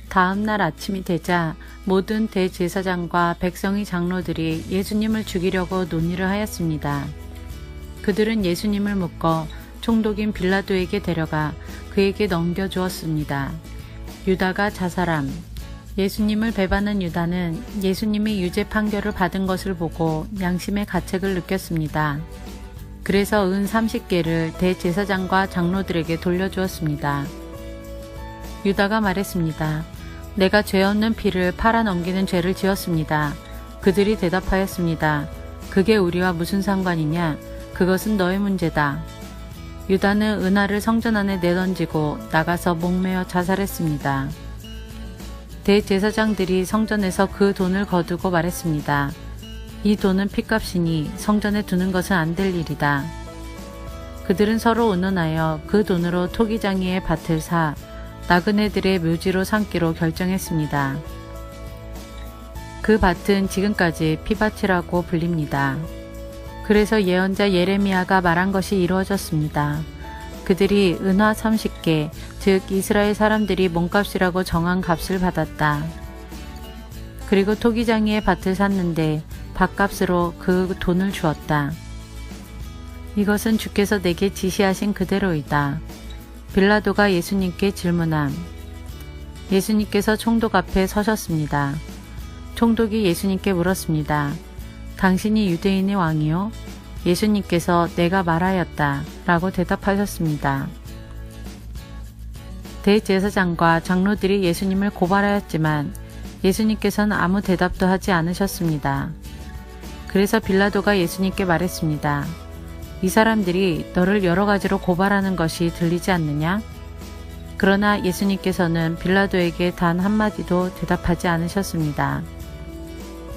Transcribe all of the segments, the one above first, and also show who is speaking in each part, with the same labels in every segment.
Speaker 1: 다음 날 아침이 되자 모든 대제사장과 백성의 장로들이 예수님을 죽이려고 논의를 하였습니다. 그들은 예수님을 묶어 총독인 빌라도에게 데려가 그에게 넘겨주었습니다. 유다가 자살함. 예수님을 배반한 유다는 예수님이 유죄 판결을 받은 것을 보고 양심의 가책을 느꼈습니다. 그래서 은 30개를 대제사장과 장로들에게 돌려주었습니다. 유다가 말했습니다. 내가 죄 없는 피를 팔아 넘기는 죄를 지었습니다. 그들이 대답하였습니다. 그게 우리와 무슨 상관이냐? 그것은 너의 문제다. 유다는 은화를 성전 안에 내던지고 나가서 목매어 자살했습니다. 대제사장들이 성전에서 그 돈을 거두고 말했습니다. 이 돈은 핏값이니 성전에 두는 것은 안 될 일이다. 그들은 서로 의논하여 그 돈으로 토기장이의 밭을 사 나그네들의 묘지로 삼기로 결정했습니다. 그 밭은 지금까지 피밭이라고 불립니다. 그래서 예언자 예레미야가 말한 것이 이루어졌습니다. 그들이 은화 30개, 즉 이스라엘 사람들이 몸값이라고 정한 값을 받았다. 그리고 토기장이의 밭을 샀는데 밭값으로 그 돈을 주었다. 이것은 주께서 내게 지시하신 그대로이다. 빌라도가 예수님께 질문함. 예수님께서 총독 앞에 서셨습니다. 총독이 예수님께 물었습니다. 당신이 유대인의 왕이요? 예수님께서 내가 말하였다 라고 대답하셨습니다. 대제사장과 장로들이 예수님을 고발하였지만 예수님께서는 아무 대답도 하지 않으셨습니다. 그래서 빌라도가 예수님께 말했습니다. 이 사람들이 너를 여러 가지로 고발하는 것이 들리지 않느냐? 그러나 예수님께서는 빌라도에게 단 한마디도 대답하지 않으셨습니다.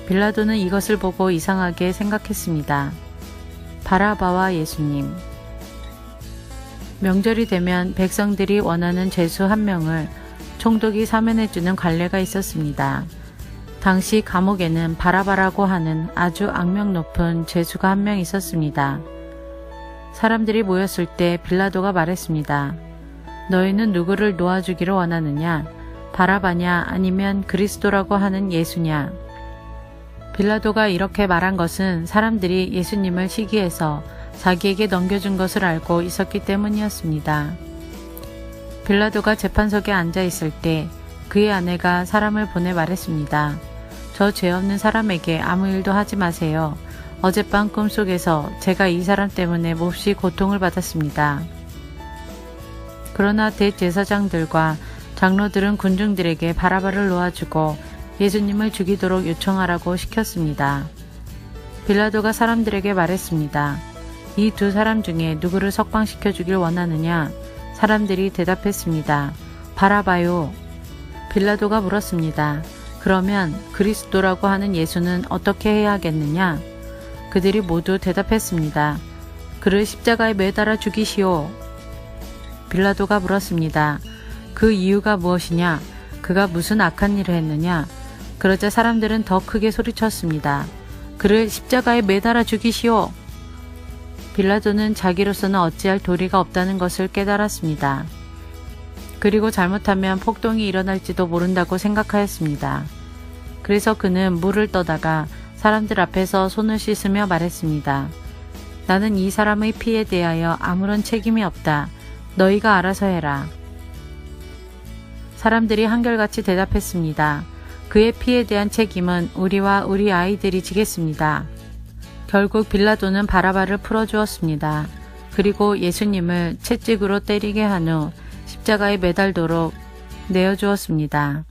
Speaker 1: 빌라도는 이것을 보고 이상하게 생각했습니다. 바라바와 예수님. 명절이 되면 백성들이 원하는 죄수 한 명을 총독이 사면해주는 관례가 있었습니다. 당시 감옥에는 바라바라고 하는 아주 악명 높은 죄수가 한 명 있었습니다. 사람들이 모였을 때 빌라도가 말했습니다. 너희는 누구를 놓아주기를 원하느냐? 바라바냐 아니면 그리스도라고 하는 예수냐? 빌라도가 이렇게 말한 것은 사람들이 예수님을 시기해서 자기에게 넘겨준 것을 알고 있었기 때문이었습니다. 빌라도가 재판석에 앉아 있을 때 그의 아내가 사람을 보내 말했습니다. 저 죄 없는 사람에게 아무 일도 하지 마세요. 어젯밤 꿈속에서 제가 이 사람 때문에 몹시 고통을 받았습니다. 그러나 대제사장들과 장로들은 군중들에게 바라바를 놓아주고 예수님을 죽이도록 요청하라고 시켰습니다. 빌라도가 사람들에게 말했습니다. 이 두 사람 중에 누구를 석방시켜 주길 원하느냐? 사람들이 대답했습니다. 바라바요. 빌라도가 물었습니다. 그러면 그리스도라고 하는 예수는 어떻게 해야 하겠느냐? 그들이 모두 대답했습니다. 그를 십자가에 매달아 죽이시오. 빌라도가 물었습니다. 그 이유가 무엇이냐? 그가 무슨 악한 일을 했느냐? 그러자 사람들은 더 크게 소리쳤습니다. 그를 십자가에 매달아 죽이시오. 빌라도는 자기로서는 어찌할 도리가 없다는 것을 깨달았습니다. 그리고 잘못하면 폭동이 일어날지도 모른다고 생각하였습니다. 그래서 그는 물을 떠다가 사람들 앞에서 손을 씻으며 말했습니다. 나는 이 사람의 피에 대하여 아무런 책임이 없다. 너희가 알아서 해라. 사람들이 한결같이 대답했습니다. 그의 피에 대한 책임은 우리와 우리 아이들이 지겠습니다. 결국 빌라도는 바라바를 풀어주었습니다. 그리고 예수님을 채찍으로 때리게 한 후 십자가에 매달도록 내어주었습니다.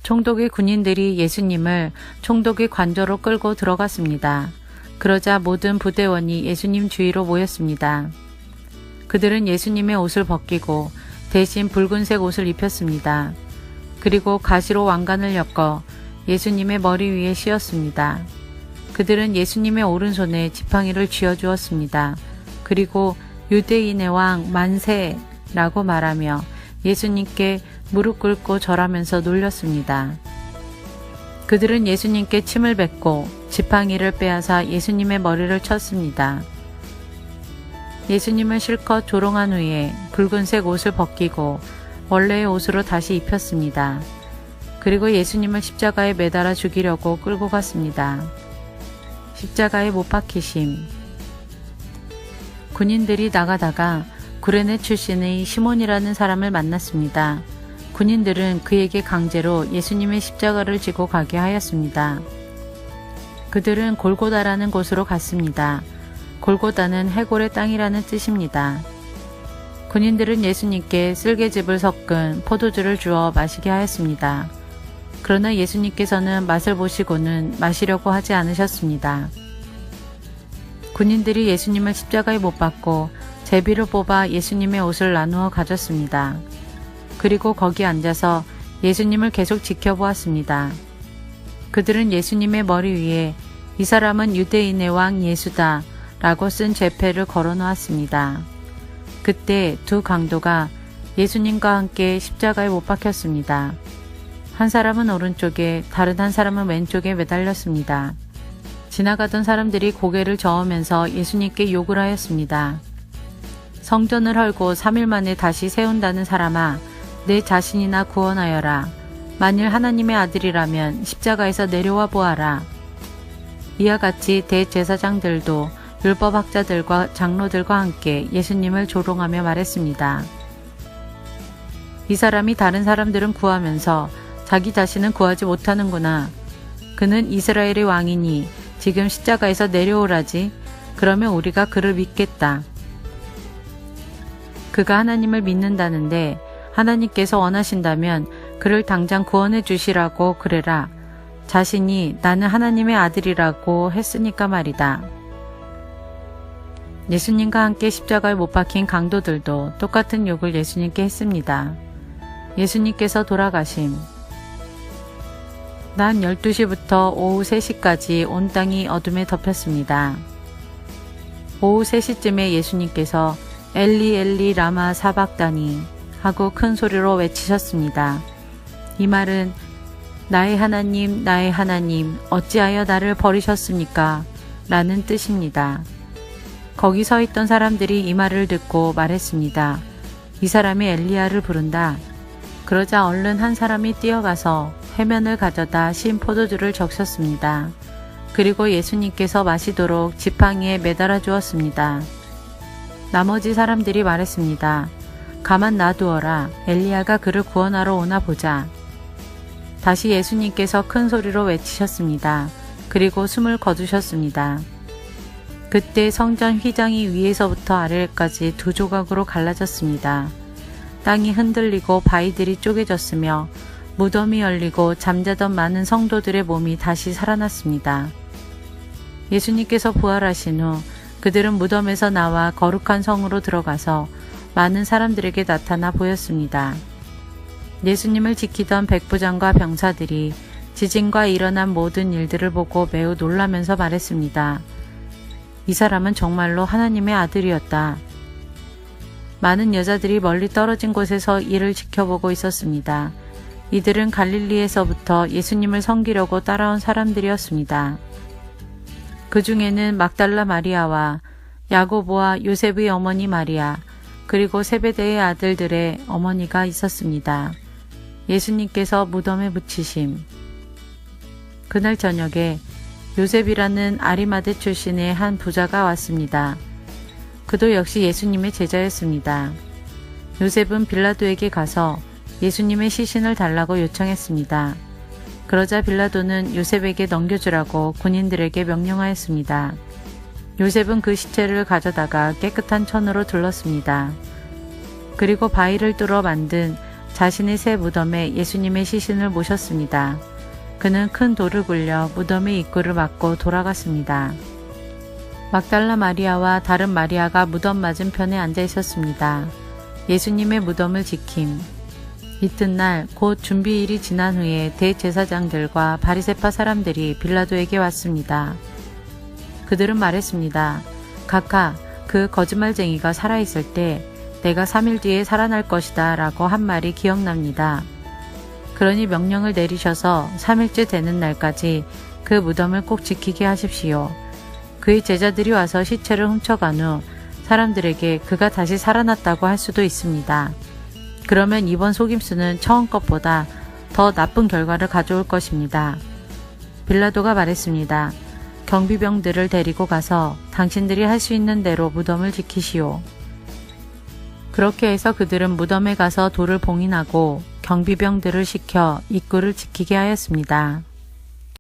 Speaker 1: 총독의 군인들이 예수님을 총독의 관저로 끌고 들어갔습니다. 그러자 모든 부대원이 예수님 주위로 모였습니다. 그들은 예수님의 옷을 벗기고 대신 붉은색 옷을 입혔습니다. 그리고 가시로 왕관을 엮어 예수님의 머리 위에 씌웠습니다. 그들은 예수님의 오른손에 지팡이를 쥐어주었습니다. 그리고 유대인의 왕 만세라고 말하며 예수님께 무릎 꿇고 절하면서 놀렸습니다. 그들은 예수님께 침을 뱉고 지팡이를 빼앗아 예수님의 머리를 쳤습니다. 예수님을 실컷 조롱한 후에 붉은색 옷을 벗기고 원래의 옷으로 다시 입혔습니다. 그리고 예수님을 십자가에 매달아 죽이려고 끌고 갔습니다. 십자가에 못 박히심. 군인들이 나가다가 구레네 출신의 시몬이라는 사람을 만났습니다. 군인들은 그에게 강제로 예수님의 십자가를 지고 가게 하였습니다. 그들은 골고다라는 곳으로 갔습니다. 골고다는 해골의 땅이라는 뜻입니다. 군인들은 예수님께 쓸개즙을 섞은 포도주를 주어 마시게 하였습니다. 그러나 예수님께서는 맛을 보시고는 마시려고 하지 않으셨습니다. 군인들이 예수님을 십자가에 못 박고 제비를 뽑아 예수님의 옷을 나누어 가졌습니다. 그리고 거기 앉아서 예수님을 계속 지켜보았습니다. 그들은 예수님의 머리 위에 이 사람은 유대인의 왕 예수다 라고 쓴 제패를 걸어 놓았습니다. 그때 두 강도가 예수님과 함께 십자가에 못 박혔습니다. 한 사람은 오른쪽에 다른 한 사람은 왼쪽에 매달렸습니다. 지나가던 사람들이 고개를 저으면서 예수님께 욕을 하였습니다. 성전을 헐고 3일 만에 다시 세운다는 사람아, 내 자신이나 구원하여라. 만일 하나님의 아들이라면 십자가에서 내려와 보아라. 이와 같이 대제사장들도 율법학자들과 장로들과 함께 예수님을 조롱하며 말했습니다. 이 사람이 다른 사람들은 구하면서 자기 자신은 구하지 못하는구나. 그는 이스라엘의 왕이니 지금 십자가에서 내려오라지. 그러면 우리가 그를 믿겠다. 그가 하나님을 믿는다는데 하나님께서 원하신다면 그를 당장 구원해 주시라고 그래라. 자신이 나는 하나님의 아들이라고 했으니까 말이다. 예수님과 함께 십자가에 못 박힌 강도들도 똑같은 욕을 예수님께 했습니다. 예수님께서 돌아가심. 낮 12시부터 오후 3시까지 온 땅이 어둠에 덮였습니다. 오후 3시쯤에 예수님께서 엘리 엘리 라마 사박다니 하고 큰 소리로 외치셨습니다. 이 말은 나의 하나님 어찌하여 나를 버리셨습니까? 라는 뜻입니다. 거기 서 있던 사람들이 이 말을 듣고 말했습니다. 이 사람이 엘리야를 부른다. 그러자 얼른 한 사람이 뛰어가서 해면을 가져다 신 포도주를 적셨습니다. 그리고 예수님께서 마시도록 지팡이에 매달아 주었습니다. 나머지 사람들이 말했습니다. 가만 놔두어라. 엘리야가 그를 구원하러 오나 보자. 다시 예수님께서 큰 소리로 외치셨습니다. 그리고 숨을 거두셨습니다. 그때 성전 휘장이 위에서부터 아래까지 두 조각으로 갈라졌습니다. 땅이 흔들리고 바위들이 쪼개졌으며 무덤이 열리고 잠자던 많은 성도들의 몸이 다시 살아났습니다. 예수님께서 부활하신 후 그들은 무덤에서 나와 거룩한 성으로 들어가서 많은 사람들에게 나타나 보였습니다. 예수님을 지키던 백부장과 병사들이 지진과 일어난 모든 일들을 보고 매우 놀라면서 말했습니다. 이 사람은 정말로 하나님의 아들이었다. 많은 여자들이 멀리 떨어진 곳에서 이를 지켜보고 있었습니다. 이들은 갈릴리에서부터 예수님을 섬기려고 따라온 사람들이었습니다. 그 중에는 막달라 마리아와 야고보와 요셉의 어머니 마리아, 그리고 세베대의 아들들의 어머니가 있었습니다. 예수님께서 무덤에 묻히심. 그날 저녁에 요셉이라는 아리마대 출신의 한 부자가 왔습니다. 그도 역시 예수님의 제자였습니다. 요셉은 빌라도에게 가서 예수님의 시신을 달라고 요청했습니다. 그러자 빌라도는 요셉에게 넘겨주라고 군인들에게 명령하였습니다. 요셉은 그 시체를 가져다가 깨끗한 천으로 둘렀습니다. 그리고 바위를 뚫어 만든 자신의 새 무덤에 예수님의 시신을 모셨습니다. 그는 큰 돌을 굴려 무덤의 입구를 막고 돌아갔습니다. 막달라 마리아와 다른 마리아가 무덤 맞은편에 앉아 있었습니다. 예수님의 무덤을 지킴. 이튿날 곧 준비일이 지난 후에 대제사장들과 바리새파 사람들이 빌라도에게 왔습니다. 그들은 말했습니다. 각하, 그 거짓말쟁이가 살아있을 때 내가 3일 뒤에 살아날 것이다 라고 한 말이 기억납니다. 그러니 명령을 내리셔서 3일째 되는 날까지 그 무덤을 꼭 지키게 하십시오. 그의 제자들이 와서 시체를 훔쳐간 후 사람들에게 그가 다시 살아났다고 할 수도 있습니다. 그러면 이번 속임수는 처음 것보다 더 나쁜 결과를 가져올 것입니다. 빌라도가 말했습니다. 경비병들을 데리고 가서 당신들이 할 수 있는 대로 무덤을 지키시오. 그렇게 해서 그들은 무덤에 가서 돌을 봉인하고 경비병들을 시켜 입구를 지키게 하였습니다.